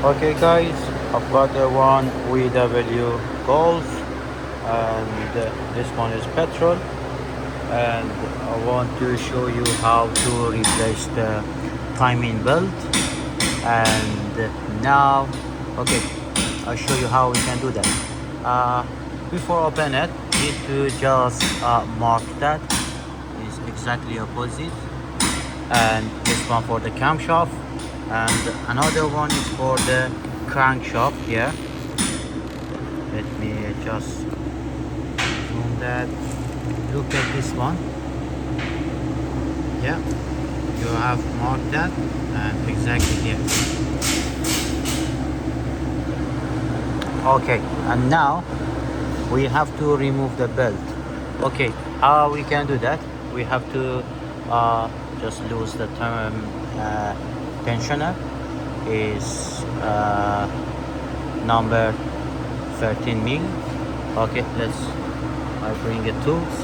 Okay guys, I've got the one VW Golf and this one is petrol, and I want to show you how to replace the timing belt. And now, okay, I'll show you how we can do that. Before open it, need to just mark that is exactly opposite, and this one for the camshaft, and another one is for the crankshaft here. Let me just zoom that. Look at this one. Yeah, you have marked that and exactly here. Okay, and now we have to remove the belt. Okay, how we can do that? We have to just lose the term tensioner is number 13 mil. Okay, I bring the tools.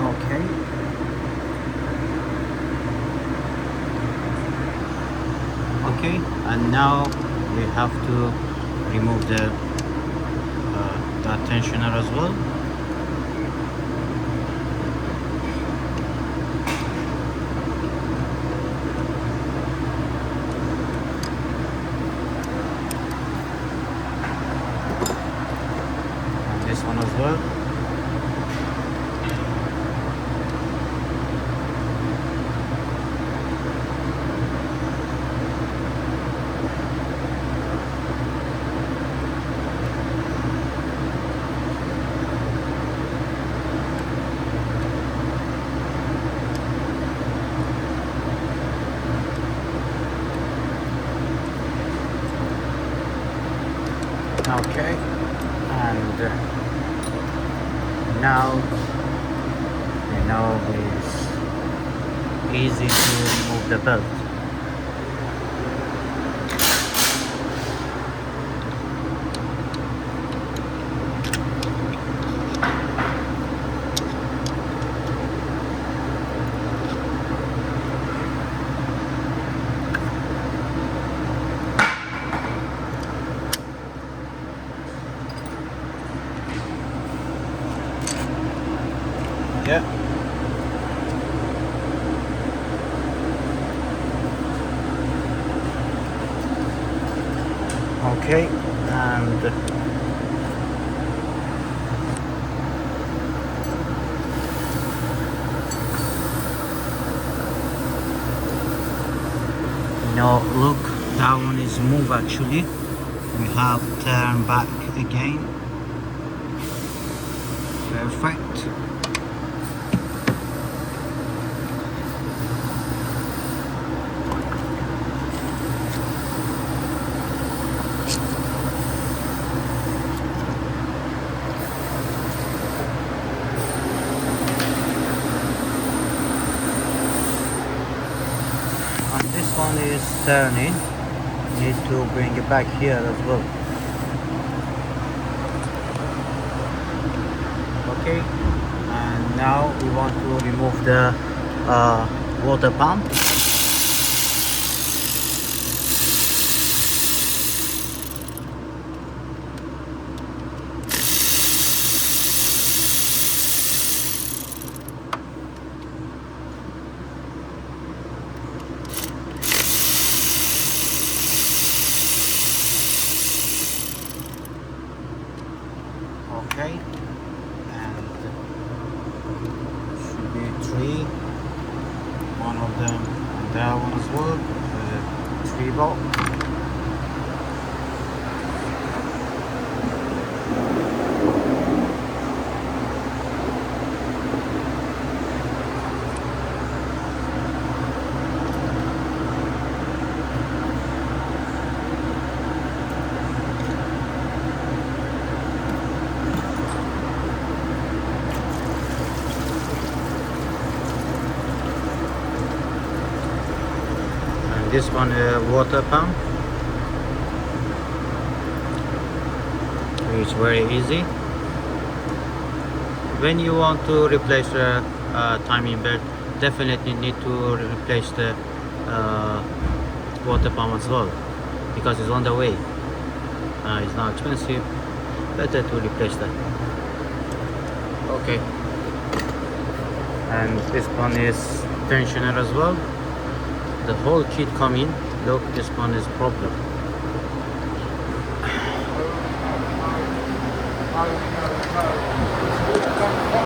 Okay. Okay, and now we have to remove the tensioner as well. And this one as well. Okay, and now you know it's easy to remove the belt. Yeah. Okay, and now look, that one is move actually. We have turn back again. Perfect. And this one is turning. Need to bring it back here as well. Okay, and now we want to remove the water pump. Okay, and should be three, one of them and that one as well, three bolt. this one water pump. It's very easy. When you want to replace the timing belt, definitely need to replace the water pump as well, because it's on the way. It's not expensive, better to replace that. Okay, and this one is tensioner as well. The whole kit coming. Look, this one is problem.